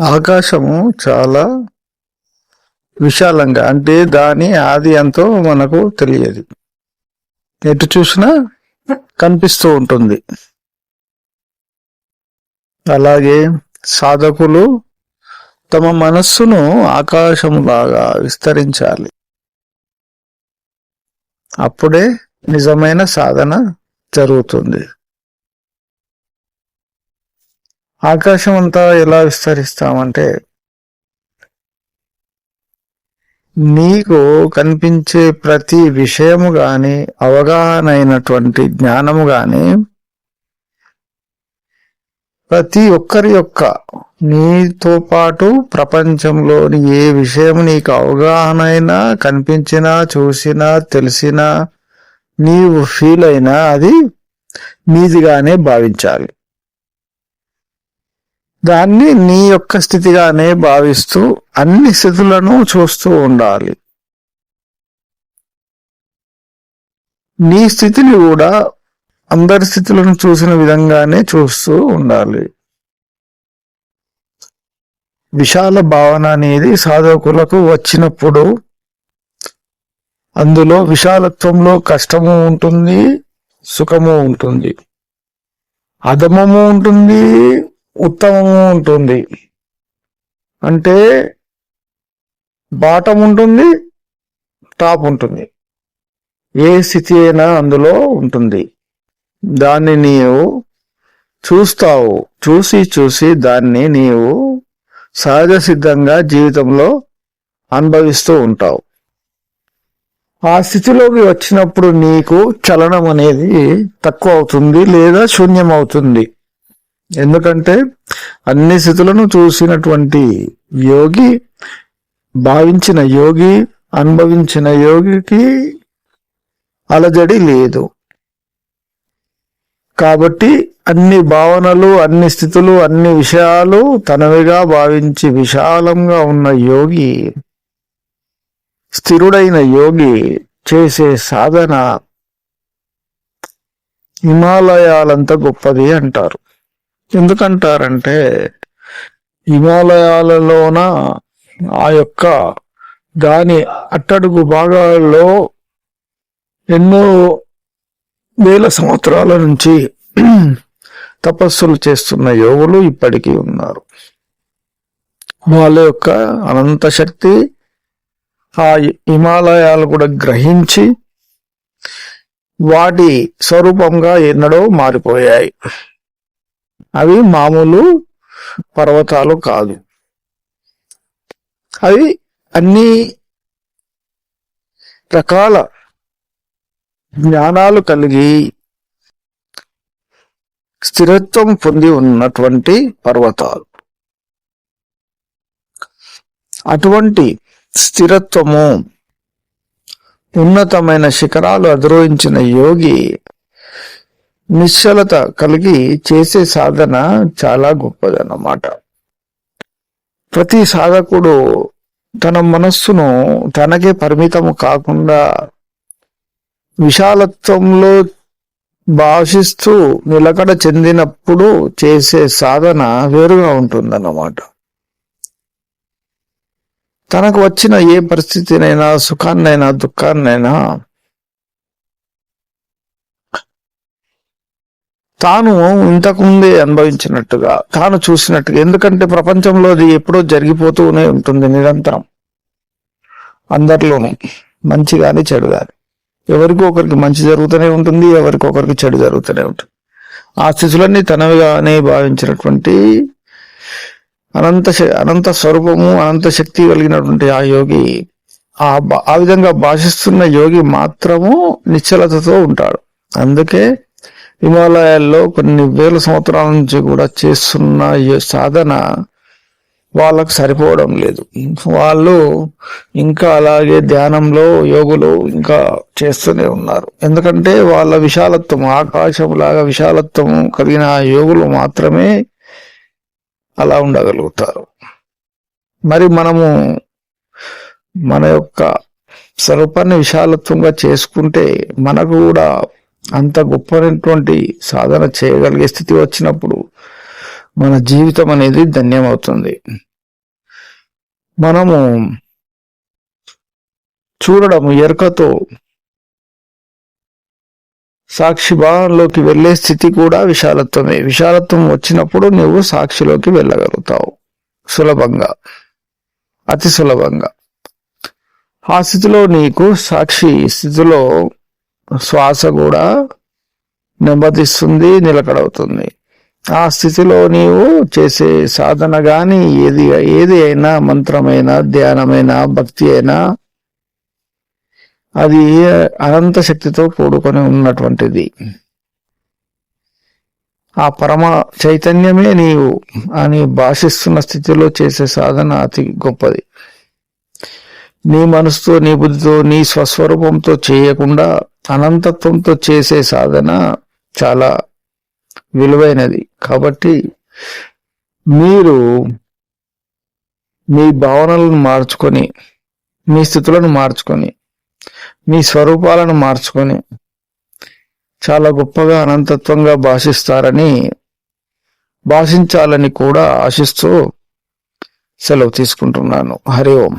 ఆకాశము చాలా విశాలంగా, అంటే దాని ఆది ఎంతో మనకు తెలియదు, ఎటు చూసినా కనిపిస్తూ ఉంటుంది. అలాగే సాధకులు తమ మనస్సును ఆకాశంలాగా విస్తరించాలి. అప్పుడే నిజమైన సాధన జరుగుతుంది. ఆకాశం అంతా ఎలా విస్తరిస్తామంటే, నీకు కనిపించే ప్రతి విషయము గాని, అవగాహన అయినటువంటి జ్ఞానము గాని, ప్రతి ఒక్కరి యొక్క నీతో పాటు ప్రపంచంలోని ఏ విషయం నీకు అవగాహన అయినా, కనిపించినా, చూసినా, తెలిసినా, నీవు ఫీల్ అయినా అది నీదిగానే భావించాలి. దాన్ని నీ యొక్క స్థితిగానే భావిస్తూ అన్ని స్థితులను చూస్తూ ఉండాలి. నీ స్థితిని కూడా అందరి స్థితులను చూసిన విధంగానే చూస్తూ ఉండాలి. విశాల భావన అనేది సాధకులకు వచ్చినప్పుడు అందులో విశాలత్వంలో కష్టము ఉంటుంది, సుఖము ఉంటుంది, అధమము ఉంటుంది, ఉత్తమము ఉంటుంది. అంటే బాటం ఉంటుంది, టాప్ ఉంటుంది, ఏ స్థితి అయినా అందులో ఉంటుంది. దాన్ని నీవు చూస్తావు, చూసి చూసి దాన్ని నీవు సహజ సిద్ధంగా జీవితంలో అనుభవిస్తూ ఉంటావు. ఆ స్థితిలోకి వచ్చినప్పుడు నీకు చలనం అనేది తక్కువ అవుతుంది లేదా శూన్యం అవుతుంది. ఎందుకంటే అన్ని స్థితులను చూసినటువంటి యోగి, భావించిన యోగి, అనుభవించిన యోగికి అలజడి లేదు. కాబట్టి అన్ని భావనలు, అన్ని స్థితులు, అన్ని విషయాలు తనవిగా భావించి విశాలంగా ఉన్న యోగి, స్థిరుడైన యోగి చేసే సాధన హిమాలయాలంత గొప్పది అంటారు. ఎందుకంటారంటే హిమాలయాలలోన ఆ యొక్క దాని అట్టడుగు భాగాల్లో ఎన్నో వేల సంవత్సరాల నుంచి తపస్సులు చేస్తున్న యోగులు ఇప్పటికీ ఉన్నారు. వాళ్ళ యొక్క అనంత శక్తి ఆ హిమాలయాలు కూడా గ్రహించి వాటి స్వరూపంగా ఎన్నడో మారిపోయాయి. అవి మామూలు పర్వతాలు కాదు. అవి అన్ని రకాల జ్ఞానాలు కలిగి స్థిరత్వం పొంది ఉన్నటువంటి పర్వతాలు. అటువంటి స్థిరత్వము, ఉన్నతమైన శిఖరాలు అధిరోహించిన యోగి నిశ్చలత కలిగి చేసే సాధన చాలా గొప్పదన్నమాట. ప్రతి సాధకుడు తన మనస్సును తనకే పరిమితము కాకుండా విశాలత్వంలో భాషిస్తూ నిలకడ చెందినప్పుడు చేసే సాధన వేరుగా ఉంటుందన్నమాట. తనకు వచ్చిన ఏ పరిస్థితినైనా, సుఖాన్నైనా, దుఃఖాన్నైనా తాను ఇంతకుముందే అనుభవించినట్టుగా, తాను చూసినట్టుగా. ఎందుకంటే ప్రపంచంలో అది ఎప్పుడో జరిగిపోతూనే ఉంటుంది నిరంతరం, అందరిలోనూ, మంచి కానీ చెడు కానీ. ఎవరికి ఒకరికి మంచి జరుగుతూనే ఉంటుంది, ఎవరికి ఒకరికి చెడు జరుగుతూనే ఉంటుంది. ఆ స్థితులన్నీ తనవిగానే భావించినటువంటి అనంత స్వరూపము, అనంత శక్తి కలిగినటువంటి ఆ యోగి, ఆ విధంగా భాషిస్తున్న యోగి మాత్రము నిశ్చలతతో ఉంటాడు. అందుకే హిమాలయాల్లో కొన్ని వేల సంవత్సరాల నుంచి కూడా చేస్తున్న సాధన వాళ్ళకు సరిపోవడం లేదు. వాళ్ళు ఇంకా అలాగే ధ్యానంలో యోగులు ఇంకా చేస్తూనే ఉన్నారు. ఎందుకంటే వాళ్ళ విశాలత్వం, ఆకాశంలాగా విశాలత్వం కలిగిన యోగులు మాత్రమే అలా ఉండగలుగుతారు. మరి మనము మన యొక్క స్వరూపాన్ని విశాలత్వంగా చేసుకుంటే మనకు కూడా అంత గొప్పైనటువంటి సాధన చేయగలిగే స్థితి వచ్చినప్పుడు మన జీవితం అనేది ధన్యమవుతుంది. మనము చూడడము ఎరుకతో సాక్షి భావంలోకి వెళ్ళే స్థితి కూడా విశాలత్వమే. విశాలత్వం వచ్చినప్పుడు నువ్వు సాక్షిలోకి వెళ్ళగలుగుతావు సులభంగా, అతి సులభంగా. ఆ స్థితిలో నీకు సాక్షి స్థితిలో శ్వాస కూడా నెమ్మదిస్తుంది, నిలకడవుతుంది. ఆ స్థితిలో నీవు చేసే సాధన గాని ఏది అయినా, మంత్రమైనా, ధ్యానమైనా, భక్తి అయినా, అది అనంత శక్తితో కూడుకొని ఉన్నటువంటిది. ఆ పరమ చైతన్యమే నీవు అని భాషిస్తున్న స్థితిలో చేసే సాధన అతి గొప్పది. నీ మనసుతో, నీ బుద్ధితో, నీ స్వస్వరూపంతో చేయకుండా అనంతత్వంతో చేసే సాధన చాలా విలువైనది. కాబట్టి మీరు మీ భావనలను మార్చుకొని, మీ స్థితులను మార్చుకొని, మీ స్వరూపాలను మార్చుకొని చాలా గొప్పగా అనంతత్వంగా భాషించాలని కూడా ఆశిస్తూ సెలవు తీసుకుంటున్నాను. హరి ఓం.